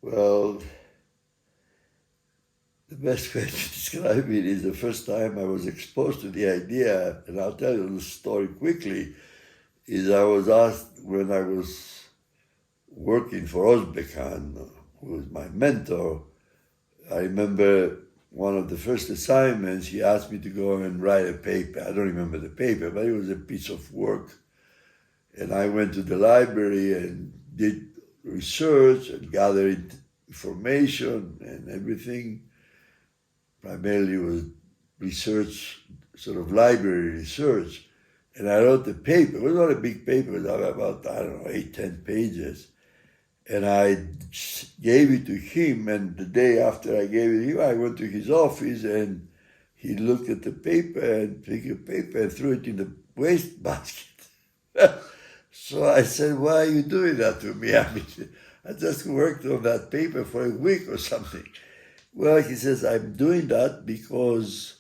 Well, the best way to describe it is the first time I was exposed to the idea, and I'll tell you the story quickly, is I was asked when I was working for Osbekan, who was my mentor. I remember one of the first assignments, he asked me to go and write a paper. I don't remember the paper, but it was a piece of work. And I went to the library and did research and gathered information and everything. Primarily was research, sort of library research. And I wrote the paper. It was not a big paper, it was about, 8, 10 pages. And I gave it to him, and the day after I gave it to him, I went to his office, and he looked at the paper and picked a paper and threw it in the waste basket. So I said, why are you doing that to me? I mean, I just worked on that paper for a week or something. Well, he says, I'm doing that because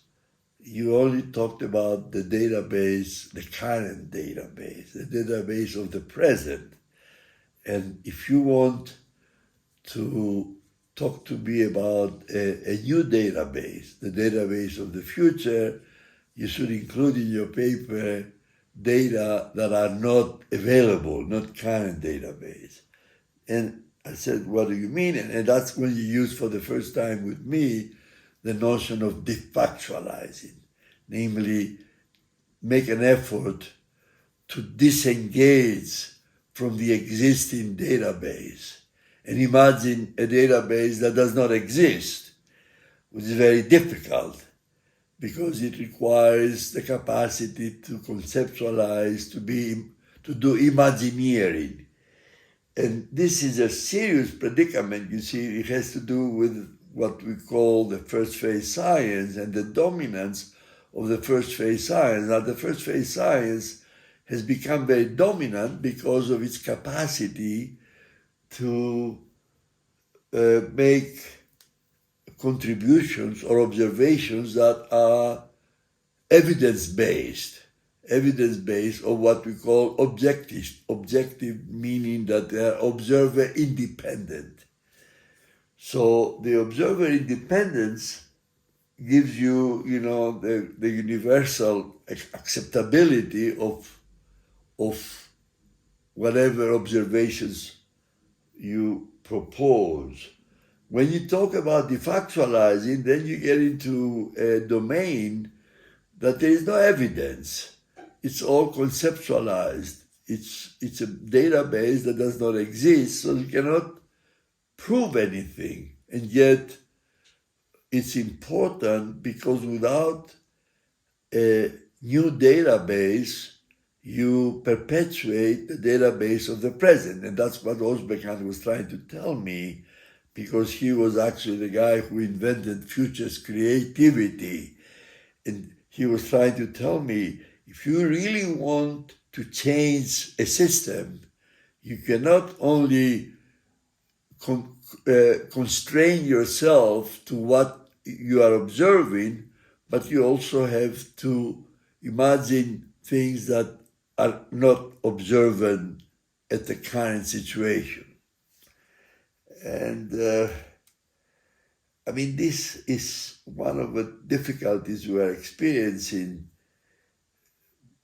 you only talked about the database, the current database, the database of the present. And if you want to talk to me about a new database, the database of the future, you should include in your paper data that are not available, not current database. And I said, what do you mean? And that's when you use for the first time with me the notion of defactualizing, namely make an effort to disengage from the existing database and imagine a database that does not exist, which is very difficult because it requires the capacity to conceptualize, to do imagineering. And this is a serious predicament. You see, it has to do with what we call the first phase science and the dominance of the first phase science. Now, the first phase science has become very dominant because of its capacity to make contributions or observations that are evidence-based or what we call objective meaning that they are observer independent. So the observer independence gives you, the universal acceptability of whatever observations you propose. When you talk about defactualizing, then you get into a domain that there is no evidence. It's all conceptualized. It's a database that does not exist, so you cannot prove anything. And yet, it's important because without a new database, you perpetuate the database of the present. And that's what Osbekan was trying to tell me, because he was actually the guy who invented futures creativity. And he was trying to tell me, if you really want to change a system, you cannot only constrain yourself to what you are observing, but you also have to imagine things that are not observant at the current situation. And this is one of the difficulties we are experiencing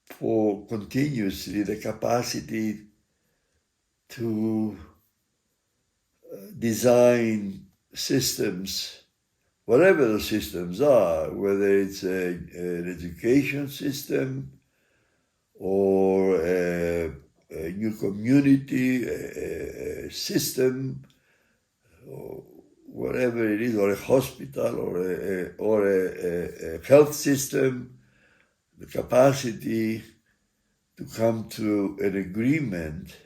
for continuously, the capacity to design systems, whatever the systems are, whether it's an education system or a new community, a system, or whatever it is, or a hospital, or a health system, the capacity to come to an agreement.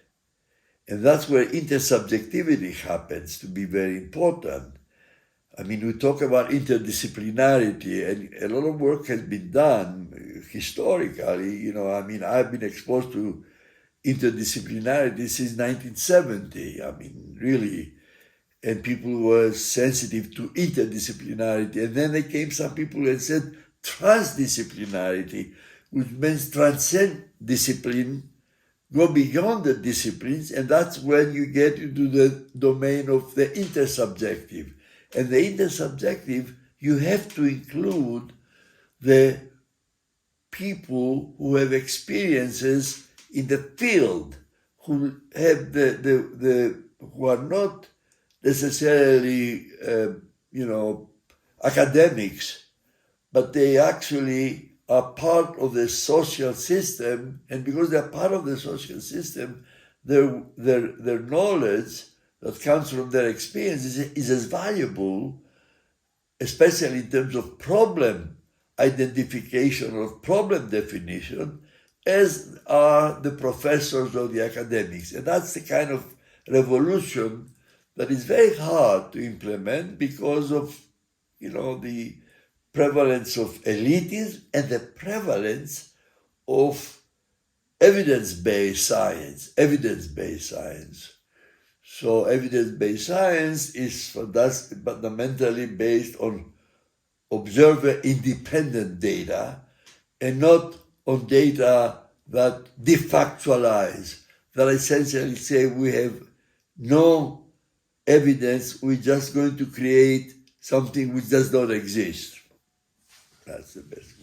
And that's where intersubjectivity happens to be very important. We talk about interdisciplinarity, and a lot of work has been done historically. I've been exposed to interdisciplinarity since 1970. Really. And people were sensitive to interdisciplinarity. And then there came some people and said transdisciplinarity, which means transcend discipline, go beyond the disciplines, and that's when you get into the domain of the intersubjective. And the intersubjective, you have to include the people who have experiences in the field, who have who are not necessarily academics, but they actually are part of the social system, and because they're part of the social system, their knowledge that comes from their experience is as valuable, especially in terms of problem identification or problem definition, as are the professors or the academics. And that's the kind of revolution that is very hard to implement because of the prevalence of elitism and the prevalence of evidence-based science. So evidence-based science is fundamentally based on observer-independent data and not on data that defactualize, that essentially say we have no evidence, we're just going to create something which does not exist. That's the best.